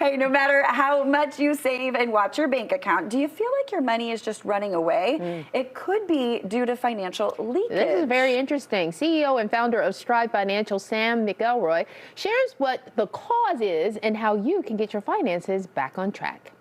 Hey, no matter how much you save and watch your bank account, do you feel like your money is just running away? It could be due to financial leakage. This is very interesting. CEO and founder of Strive Financial, Sam McElroy, shares what the cause is and how you can get your finances back on track.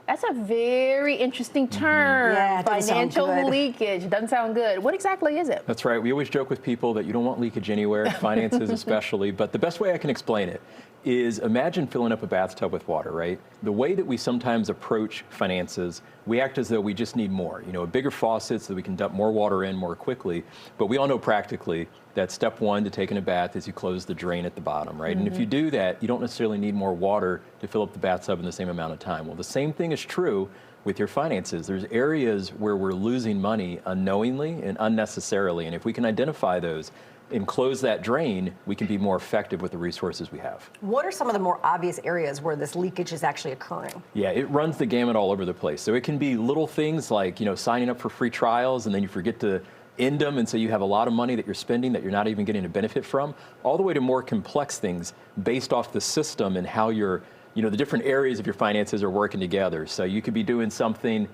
That's a very interesting term. Yeah, financial leakage. Doesn't sound good. What exactly is it? That's right. We always joke with people that you don't want leakage anywhere, finances especially, but the best way I can explain it is imagine filling up a bathtub with water, right? The way that we sometimes approach finances, we act as though we just need more, a bigger faucet so that we can dump more water in more quickly. But we all know practically that step one to taking a bath is you close the drain at the bottom, right? And if you do that, you don't necessarily need more water to fill up the bathtub in the same amount of time. Well, the same thing is true with your finances. There's areas where we're losing money unknowingly and unnecessarily. And if we can identify those and close that drain, we can be more effective with the resources we have. What are some of the more obvious areas where this leakage is actually occurring? Yeah, it runs the gamut all over the place. So it can be little things like, signing up for free trials and then you forget to end them, and so you have a lot of money that you're spending that you're not even getting a benefit from, all the way to more complex things based off the system and how you're the different areas of your finances are working together. So you could be doing something,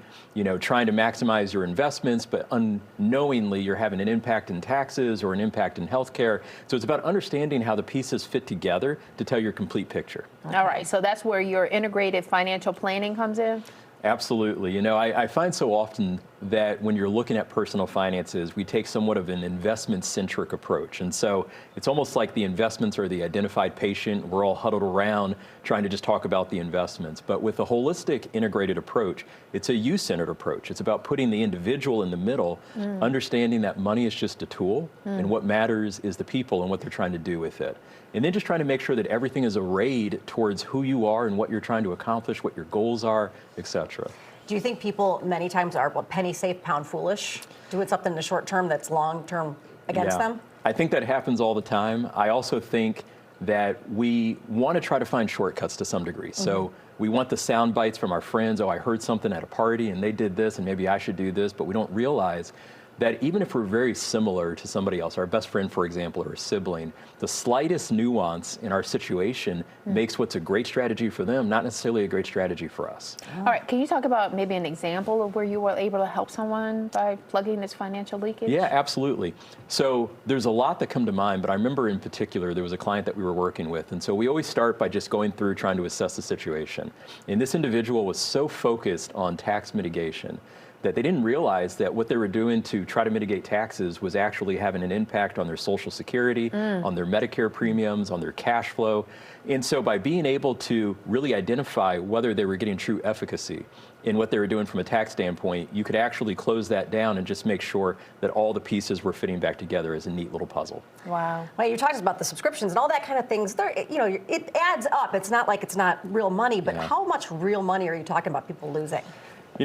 trying to maximize your investments, but unknowingly you're having an impact in taxes or an impact in healthcare. So it's about understanding how the pieces fit together to tell your complete picture. All right, so that's where your integrated financial planning comes in? Absolutely. I find so often that when you're looking at personal finances, we take somewhat of an investment-centric approach. And so it's almost like the investments are the identified patient. We're all huddled around trying to just talk about the investments. But with a holistic, integrated approach, it's a you-centered approach. It's about putting the individual in the middle, understanding that money is just a tool, and what matters is the people and what they're trying to do with it. And then just trying to make sure that everything is arrayed towards who you are and what you're trying to accomplish, what your goals are, etc. Do you think people many times are penny safe, pound foolish, doing something in the short term that's long term against them? I think that happens all the time. I also think that we want to try to find shortcuts to some degree. So we want the sound bites from our friends. Oh, I heard something at a party and they did this and maybe I should do this, but we don't realize that even if we're very similar to somebody else, our best friend, for example, or a sibling, the slightest nuance in our situation makes what's a great strategy for them not necessarily a great strategy for us. All right, can you talk about maybe an example of where you were able to help someone by plugging this financial leakage? Yeah, absolutely. So there's a lot that come to mind, but I remember in particular there was a client that we were working with, and so we always start by just going through trying to assess the situation. And this individual was so focused on tax mitigation that they didn't realize that what they were doing to try to mitigate taxes was actually having an impact on their Social Security, on their Medicare premiums, on their cash flow. And so by being able to really identify whether they were getting true efficacy in what they were doing from a tax standpoint, you could actually close that down and just make sure that all the pieces were fitting back together as a neat little puzzle. Wow. Well, you're talking about the subscriptions and all that kind of things. It adds up. It's not like it's not real money, but how much real money are you talking about people losing?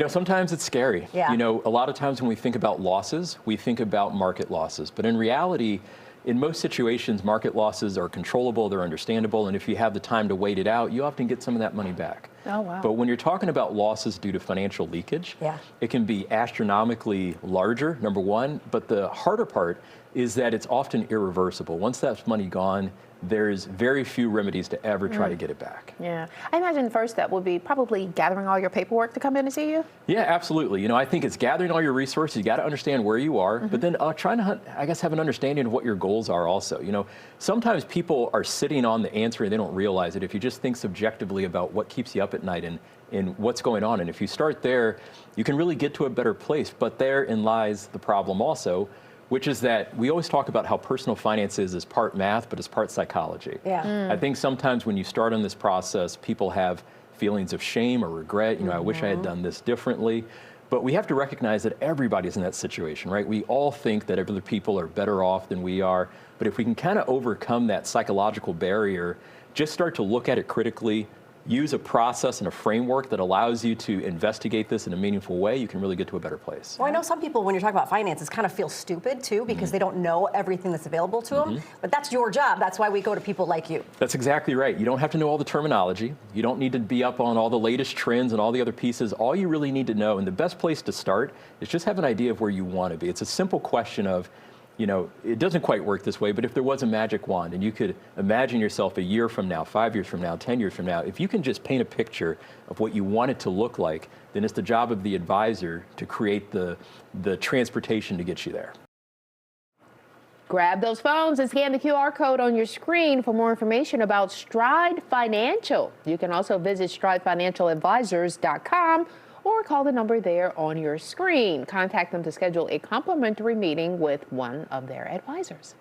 Sometimes it's scary. Yeah. A lot of times when we think about losses, we think about market losses. But in reality, in most situations, market losses are controllable, they're understandable, and if you have the time to wait it out, you often get some of that money back. Oh, wow. But when you're talking about losses due to financial leakage, it can be astronomically larger, number one, but the harder part is that it's often irreversible. Once that money gone, there's very few remedies to ever try to get it back. Yeah. I imagine the first step would be probably gathering all your paperwork to come in and see you? Yeah, absolutely. I think it's gathering all your resources. You got to understand where you are, but then trying to, have an understanding of what your goals are also. Sometimes people are sitting on the answer and they don't realize it if you just think subjectively about what keeps you up at night and what's going on. And if you start there, you can really get to a better place. But therein lies the problem also, which is that we always talk about how personal finances is part math, but it's part psychology. Yeah. I think sometimes when you start on this process, people have feelings of shame or regret. I wish I had done this differently. But we have to recognize that everybody's in that situation, right? We all think that other people are better off than we are. But if we can kind of overcome that psychological barrier, just start to look at it critically, use a process and a framework that allows you to investigate this in a meaningful way, you can really get to a better place. Well, I know some people, when you're talking about finances, kind of feel stupid, too, because they don't know everything that's available to them. But that's your job. That's why we go to people like you. That's exactly right. You don't have to know all the terminology. You don't need to be up on all the latest trends and all the other pieces. All you really need to know, and the best place to start, is just have an idea of where you want to be. It's a simple question of, you know, it doesn't quite work this way, but if there was a magic wand and you could imagine yourself a year from now, 5 years from now, 10 years from now, if you can just paint a picture of what you want it to look like, then it's the job of the advisor to create the transportation to get you there. Grab those phones and scan the QR code on your screen for more information about Stride Financial. You can also visit StrideFinancialAdvisors.com or call the number there on your screen. Contact them to schedule a complimentary meeting with one of their advisors.